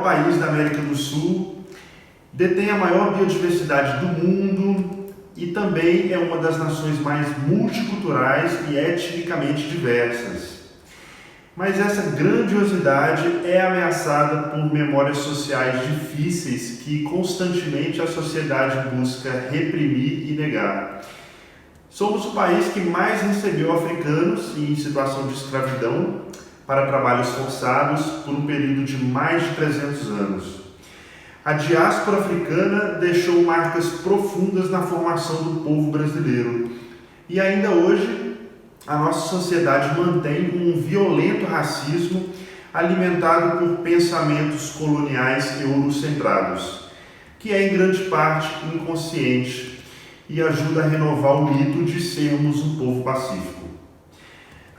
país da América do Sul, detém a maior biodiversidade do mundo e também é uma das nações mais multiculturais e etnicamente diversas. Mas essa grandiosidade é ameaçada por memórias sociais difíceis que constantemente a sociedade busca reprimir e negar. Somos o país que mais recebeu africanos em situação de escravidão para trabalhos forçados por um período de mais de 300 anos. A diáspora africana deixou marcas profundas na formação do povo brasileiro. E ainda hoje, a nossa sociedade mantém um violento racismo alimentado por pensamentos coloniais eurocentrados, que é em grande parte inconsciente e ajuda a renovar o mito de sermos um povo pacífico.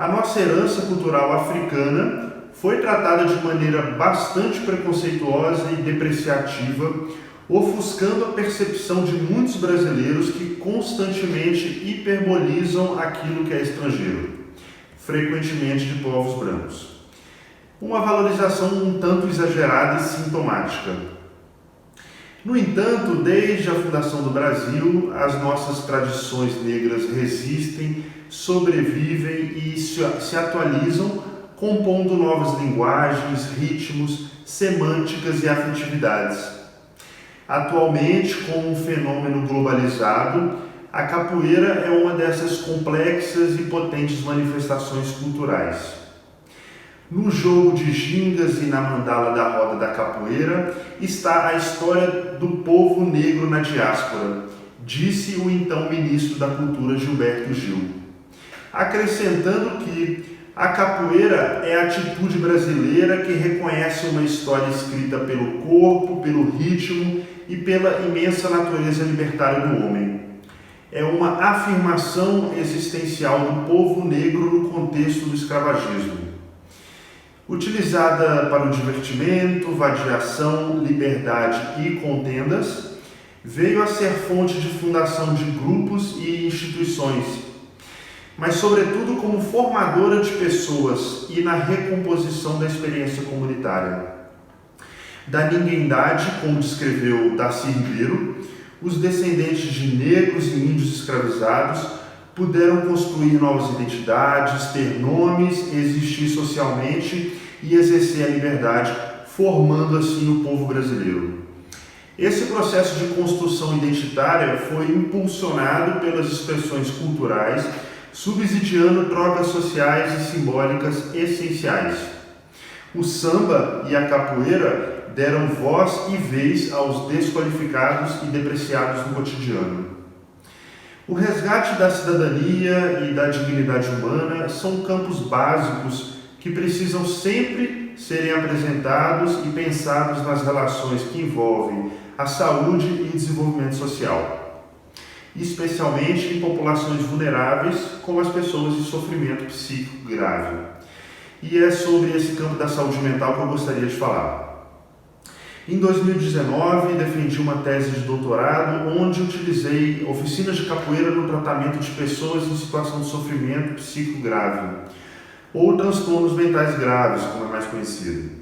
A nossa herança cultural africana foi tratada de maneira bastante preconceituosa e depreciativa, ofuscando a percepção de muitos brasileiros que constantemente hiperbolizam aquilo que é estrangeiro, frequentemente de povos brancos. Uma valorização um tanto exagerada e sintomática. No entanto, desde a fundação do Brasil, as nossas tradições negras resistem, sobrevivem e se atualizam, compondo novas linguagens, ritmos, semânticas e afetividades. Atualmente, com um fenômeno globalizado, a capoeira é uma dessas complexas e potentes manifestações culturais. No jogo de gingas e na mandala da roda da capoeira está a história do povo negro na diáspora, disse o então ministro da Cultura Gilberto Gil, acrescentando que a capoeira é a atitude brasileira que reconhece uma história escrita pelo corpo, pelo ritmo e pela imensa natureza libertária do homem. É uma afirmação existencial do povo negro no contexto do escravagismo. Utilizada para o divertimento, vadiação, liberdade e contendas, veio a ser fonte de fundação de grupos e instituições, mas sobretudo como formadora de pessoas e na recomposição da experiência comunitária. Da ninguémdade, como descreveu Darcy Ribeiro, os descendentes de negros e índios escravizados puderam construir novas identidades, ter nomes, existir socialmente e exercer a liberdade, formando assim o povo brasileiro. Esse processo de construção identitária foi impulsionado pelas expressões culturais, subsidiando trocas sociais e simbólicas essenciais. O samba e a capoeira deram voz e vez aos desqualificados e depreciados no cotidiano. O resgate da cidadania e da dignidade humana são campos básicos que precisam sempre serem apresentados e pensados nas relações que envolvem a saúde e o desenvolvimento social, especialmente em populações vulneráveis, como as pessoas em sofrimento psíquico grave. E é sobre esse campo da saúde mental que eu gostaria de falar. Em 2019, defendi uma tese de doutorado onde utilizei oficinas de capoeira no tratamento de pessoas em situação de sofrimento psíquico grave, ou transtornos mentais graves, como é mais conhecido.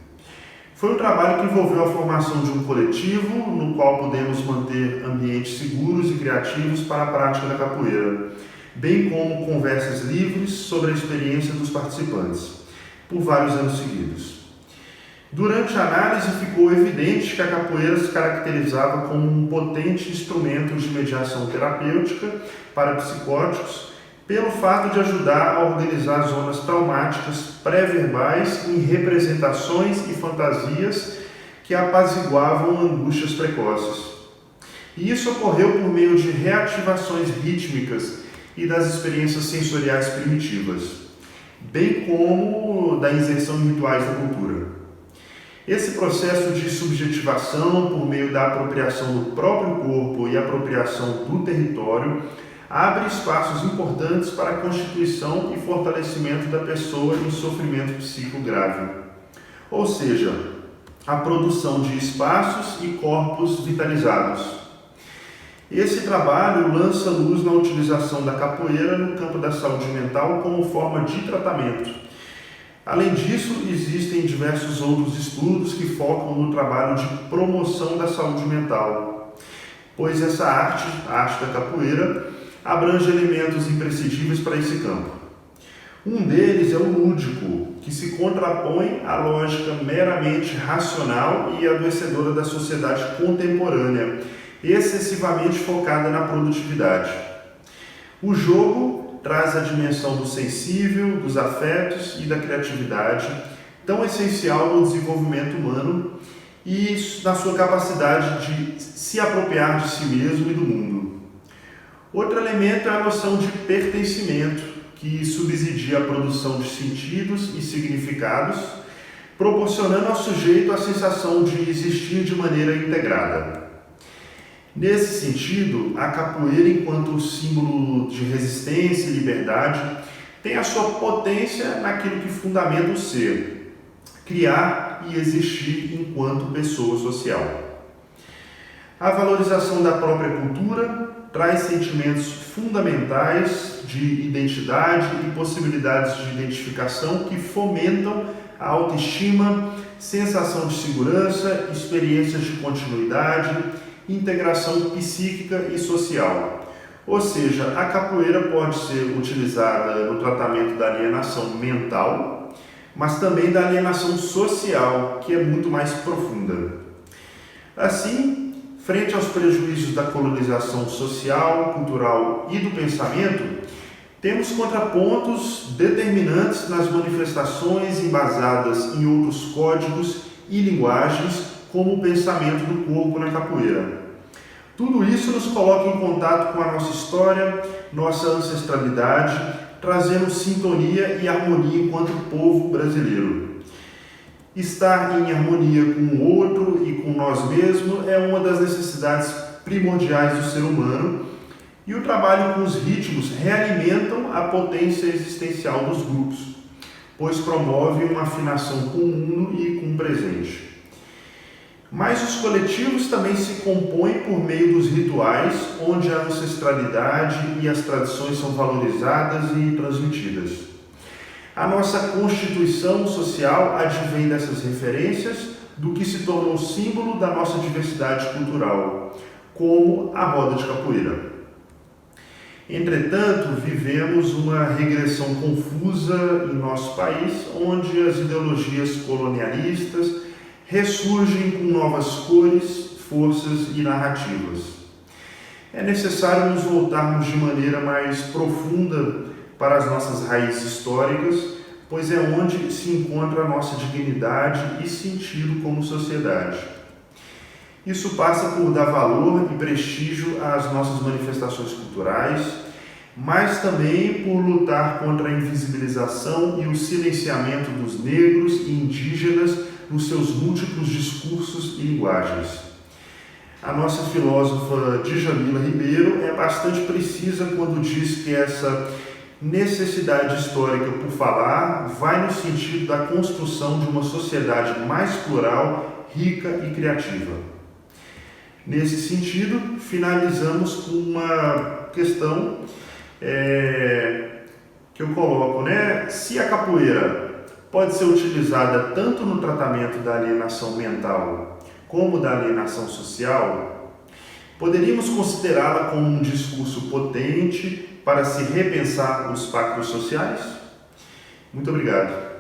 Foi um trabalho que envolveu a formação de um coletivo, no qual pudemos manter ambientes seguros e criativos para a prática da capoeira, bem como conversas livres sobre a experiência dos participantes, por vários anos seguidos. Durante a análise ficou evidente que a capoeira se caracterizava como um potente instrumento de mediação terapêutica para psicóticos, pelo fato de ajudar a organizar zonas traumáticas pré-verbais em representações e fantasias que apaziguavam angústias precoces. E isso ocorreu por meio de reativações rítmicas e das experiências sensoriais primitivas, bem como da inserção em rituais da cultura. Esse processo de subjetivação por meio da apropriação do próprio corpo e apropriação do território abre espaços importantes para a constituição e fortalecimento da pessoa em sofrimento psíquico grave. Ou seja, a produção de espaços e corpos vitalizados. Esse trabalho lança luz na utilização da capoeira no campo da saúde mental como forma de tratamento, Além disso, existem diversos outros estudos que focam no trabalho de promoção da saúde mental, pois essa arte, a arte da capoeira, abrange elementos imprescindíveis para esse campo. Um deles é o lúdico, que se contrapõe à lógica meramente racional e adoecedora da sociedade contemporânea, excessivamente focada na produtividade. O jogo traz a dimensão do sensível, dos afetos e da criatividade, tão essencial no desenvolvimento humano e na sua capacidade de se apropriar de si mesmo e do mundo. Outro elemento é a noção de pertencimento, que subsidia a produção de sentidos e significados, proporcionando ao sujeito a sensação de existir de maneira integrada. Nesse sentido, a capoeira, enquanto símbolo de resistência e liberdade, tem a sua potência naquilo que fundamenta o ser, criar e existir enquanto pessoa social. A valorização da própria cultura traz sentimentos fundamentais de identidade e possibilidades de identificação que fomentam a autoestima, sensação de segurança, experiências de continuidade, integração psíquica e social. Ou seja, a capoeira pode ser utilizada no tratamento da alienação mental, mas também da alienação social, que é muito mais profunda. Assim, frente aos prejuízos da colonização social, cultural e do pensamento, temos contrapontos determinantes nas manifestações embasadas em outros códigos e linguagens, como o pensamento do corpo na capoeira. Tudo isso nos coloca em contato com a nossa história, nossa ancestralidade, trazendo sintonia e harmonia enquanto povo brasileiro. Estar em harmonia com o outro e com nós mesmos é uma das necessidades primordiais do ser humano, e o trabalho com os ritmos realimentam a potência existencial dos grupos, pois promove uma afinação com o mundo e com o presente. Mas os coletivos também se compõem por meio dos rituais, onde a ancestralidade e as tradições são valorizadas e transmitidas. A nossa constituição social advém dessas referências do que se tornou símbolo da nossa diversidade cultural, como a roda de capoeira. Entretanto, vivemos uma regressão confusa em nosso país, onde as ideologias colonialistas ressurgem com novas cores, forças e narrativas. É necessário nos voltarmos de maneira mais profunda para as nossas raízes históricas, pois é onde se encontra a nossa dignidade e sentido como sociedade. Isso passa por dar valor e prestígio às nossas manifestações culturais, mas também por lutar contra a invisibilização e o silenciamento dos negros e indígenas nos seus múltiplos discursos e linguagens. A nossa filósofa Djamila Ribeiro é bastante precisa quando diz que essa necessidade histórica por falar vai no sentido da construção de uma sociedade mais plural, rica e criativa. Nesse sentido, finalizamos com uma questão que eu coloco, Se a capoeira pode ser utilizada tanto no tratamento da alienação mental como da alienação social, poderíamos considerá-la como um discurso potente para se repensar os pactos sociais? Muito obrigado.